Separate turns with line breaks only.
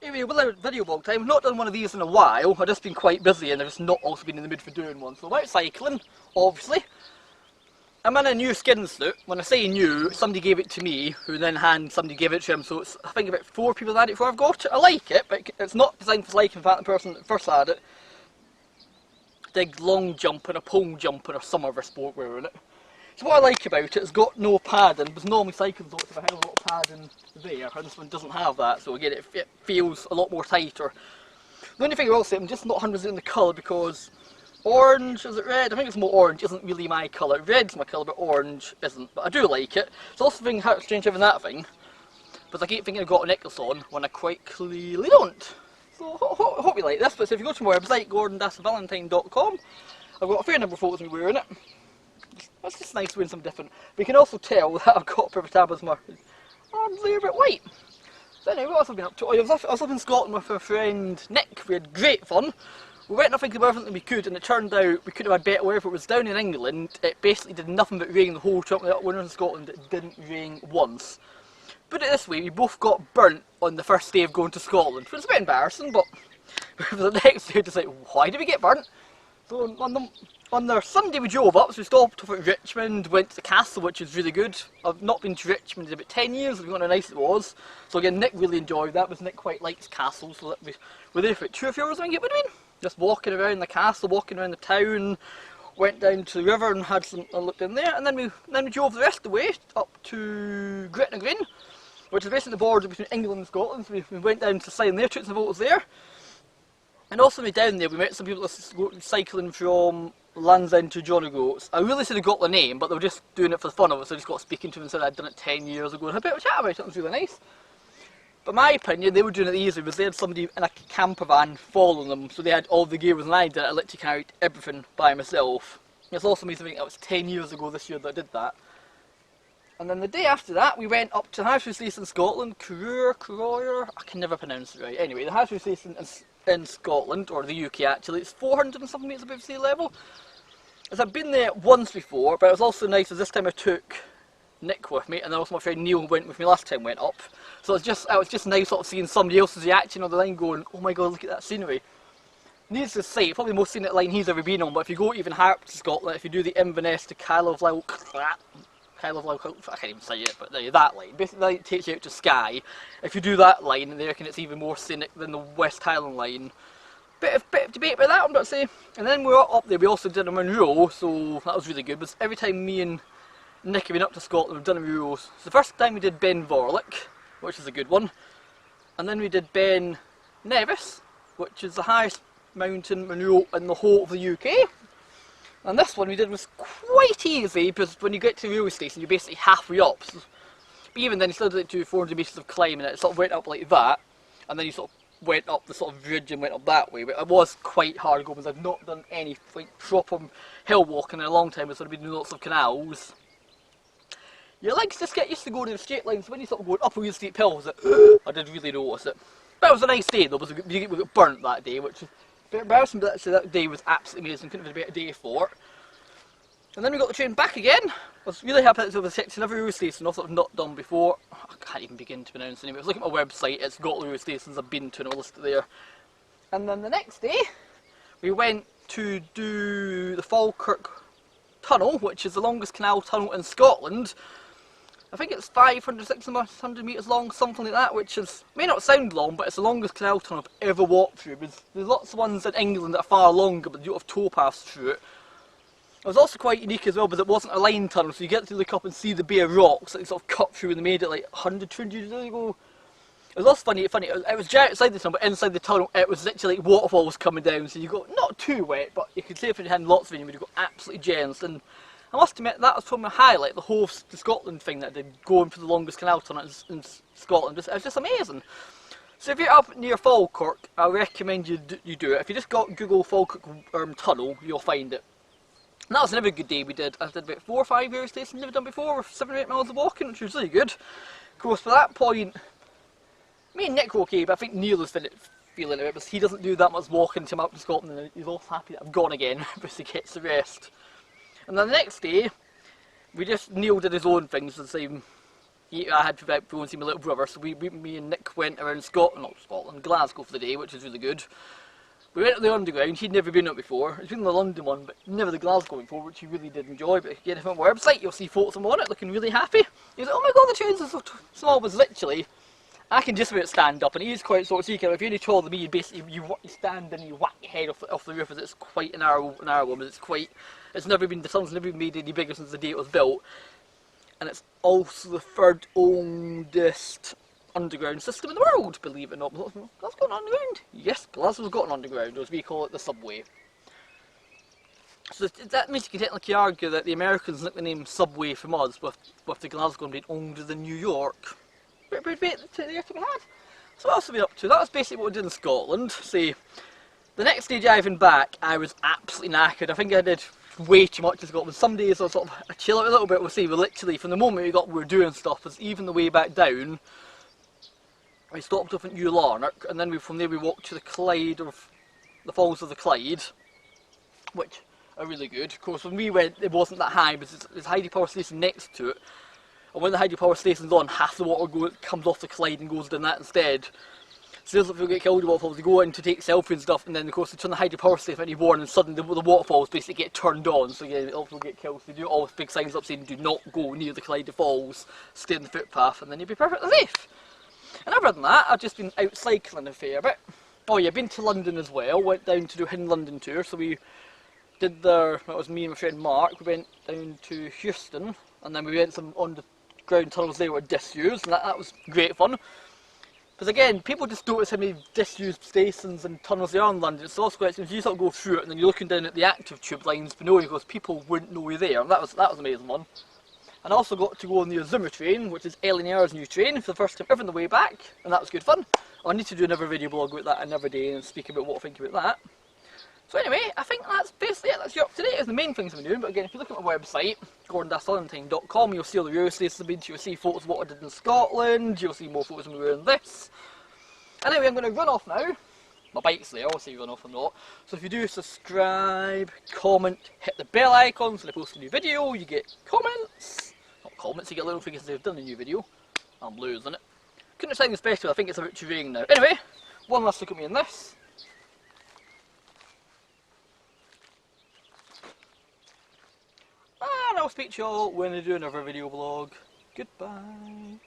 Anyway, with video blog time, I've not done one of these in a while. I've just been quite busy and I've just not also been in the mood for doing one. So I'm out cycling, obviously. I'm in a new skinsuit. When I say new, somebody gave it to me, who then somebody gave it to him. So it's, I think about 4 people had it before I've got it. I like it, but it's not designed for cycling. In fact, the person that first had it did long jumping, a pole jumping, or some other sport wearing it. So what I like about it, it's got no padding, because normally cycling sorts have a hell of a lot of padding there, and this one doesn't have that, so again it feels a lot more tighter. The only thing I will say, I'm just not 100% in the colour, because orange, is it red? I think it's more orange, isn't really my colour. Red's my colour, but orange isn't, but I do like it. It's also a thing how strange having that thing, but I keep thinking I've got a necklace on, when I quite clearly don't. So I hope you like this, but so if you go to my website, gordon-valentine.com, I've got a fair number of photos of me wearing it. It's just nice wearing something different. But you can also tell that I've got a perfect tab as my arms are a bit white. So anyway, what else have I been up to? I was up in Scotland with my friend Nick. We had great fun. We went off about everything we could, and it turned out we could have had better weather. It was down in England. It basically did nothing but rain the whole trip. When we were in Scotland, it didn't rain once. Put it this way, we both got burnt on the first day of going to Scotland. It was a bit embarrassing, but the next day, just like, why did we get burnt? So on the Sunday we drove up, so we stopped off at Richmond, went to the castle, which is really good. I've not been to Richmond in about 10 years, I've how nice it was. So again, Nick really enjoyed that, because Nick quite likes castles, so we were there for 2 or 3 hours, I think it would have been. Just walking around the castle, walking around the town, went down to the river and had a look in there, and then we drove the rest of the way up to Gretna, which is basically the border between England and Scotland, so we went down to sign there, took some photos there. And also when we were down there, we met some people that were cycling from Land's End to John O'Groats. I really should have got the name, but they were just doing it for the fun of it, so I just got speaking to them and said I'd done it 10 years ago, and had a bit of a chat about it. It was really nice. But my opinion, they were doing it easy, because they had somebody in a camper van following them, so they had all the gear, and I did it. I literally carried everything by myself. It's also amazing to think that was 10 years ago this year that I did that. And then the day after that, we went up to the house station in Scotland, Crowyer, I can never pronounce it right. Anyway, the house station in Scotland, or the UK actually, it's 400 and something metres above sea level. As I've been there once before, but it was also nice as this time I took Nick with me, and then also my friend Neil went with me last time went up. So it was just nice sort of seeing somebody else's reaction on the line going, oh my god, look at that scenery. Needless to say, probably the most scenic line he's ever been on, but if you go even higher up to Scotland, if you do the Inverness to Kylovlauk, I can't even say it, but there, that line. Basically, it takes you out to Skye. If you do that line, and they reckon it's even more scenic than the West Highland line. Bit of debate about that, I'm not saying. And then we were up there, we also did a Munro, so that was really good. But every time me and Nick have been up to Scotland, we've done a Munro. So the first time we did Beinn, which is a good one. And then we did Beinn Nevis, which is the highest mountain Munro in the whole of the UK. And this one we did was quite easy, because when you get to the railway station you're basically halfway up. So, but even then you still did 400 metres of climbing, it sort of went up like that, and then you sort of went up the sort of ridge and went up that way. But it was quite hard going, because I've not done any like, proper hill walking in a long time, so I've been doing lots of canals. Your legs just get used to going in straight lines, so when you sort of go up a real steep hill, I did really notice it. But it was a nice day though, because we got burnt that day, which is a bit embarrassing, but actually that day was absolutely amazing, couldn't have been a better day for it. And then we got the train back again. I was really happy that it was a every railway station I've not done before. I can't even begin to pronounce it anyway. I was looking at my website, it's got all the railway stations I've been to and I'll list it there. And then the next day, we went to do the Falkirk tunnel, which is the longest canal tunnel in Scotland. I think it's 500, 600 metres long, something like that, which is, may not sound long, but it's the longest canal tunnel I've ever walked through. There's lots of ones in England that are far longer, but you don't have towpaths through it. It was also quite unique as well, because it wasn't a line tunnel, so you get to look up and see the bare rocks that they sort of cut through, and they made it like 100, 200 years ago. It was also funny, it was dry outside the tunnel, but inside the tunnel it was literally like waterfalls coming down, so you got, not too wet, but you could see if you had lots of it, you would go absolutely drenched. And I must admit, that was probably my highlight, the whole the Scotland thing that I did, going for the longest canal tunnel in Scotland. It was just amazing. So if you're up near Falkirk, I recommend you do it. If you just Google Falkirk tunnel, you'll find it. And that was another good day we did. I did about 4 or 5 railway stations I've never done before, with 7 or 8 miles of walking, which was really good. Of course, for that point, me and Nick were okay, but I think Neil is feeling it, because he doesn't do that much walking to come up to Scotland, and he's also happy that I've gone again, because he gets the rest. And then the next day, Neil did his own things, the same I had to go and see my little brother, so me and Nick went around Scotland, not Scotland, Glasgow for the day, which was really good. We went to the Underground. He'd never been up before. He's been in the London one, but never the Glasgow one before, which he really did enjoy. But again, if I'm on my website, you'll see photos of him on it, looking really happy. He's like, oh my god, the trains are so small. It was literally, I can just about stand up, and he is quite sort of seeking. If you're any taller than me, you stand and you whack your head off the roof, as it's quite an narrow one, but it's never been, the tunnel's never been made any bigger since the day it was built. And it's also the third oldest underground system in the world, believe it or not. Glasgow's got an underground? Yes, Glasgow's got an underground, or as we call it, the subway. So that means you can technically argue that the Americans nicked the name Subway from us, with the Glasgow being older than New York. Pretty bit there to be had. So what else have we been up to? That was basically what we did in Scotland. See, the next day driving back, I was absolutely knackered. I think I did way too much in Scotland. Some days I sort of I chill out a little bit. We'll see, we literally, from the moment we were doing stuff, was even the way back down. We stopped off at New Larnock, and then from there we walked to the Clyde, or the Falls of the Clyde, which are really good. Of course, when we went, it wasn't that high, but there's a hydropower station next to it. And when the hydropower station's on, half the water comes off the Clyde and goes down that instead. So if you get killed with waterfalls, you go in to take selfies and stuff, and then of course they turn the hydropower station anymore, and suddenly the waterfalls basically get turned on, so yeah, also get killed. So they do all with big signs up saying, do not go near the Clyde Falls, stay on the footpath, and then you'll be perfectly safe. And other than that, I've just been out cycling a fair bit. Oh yeah, been to London as well, went down to do a Hidden London tour, so we did that was me and my friend Mark, we went down to Houston, and then we went some underground tunnels there with disused, and that was great fun. Because again, people just notice how many disused stations and tunnels there are in London. It's also quite, if you sort of go through it and then you're looking down at the active tube lines below you, because people wouldn't know you're there, and that was an amazing one. And I also got to go on the Azuma train, which is LNR's new train, for the first time ever on the way back, and that was good fun. I need to do another video blog about that another day and speak about what I think about that. So anyway, I think that's basically it. That's you up to date. It's the main things I've been doing. But again, if you look at my website, gordon-valentine.com, you'll see all the railway stations I've been to. You'll see photos of what I did in Scotland. You'll see more photos of me wearing this. Anyway, I'm going to run off now. My bike's there, I'll see run off or not. So if you do subscribe, comment, hit the bell icon so when I post a new video, you get comments. Not comments, you get little figures that I've done a new video. I'm losing it. Couldn't say anything special, I think it's about to rain now. Anyway, one last look at me in this. And I'll speak to you all when I do another video vlog. Goodbye.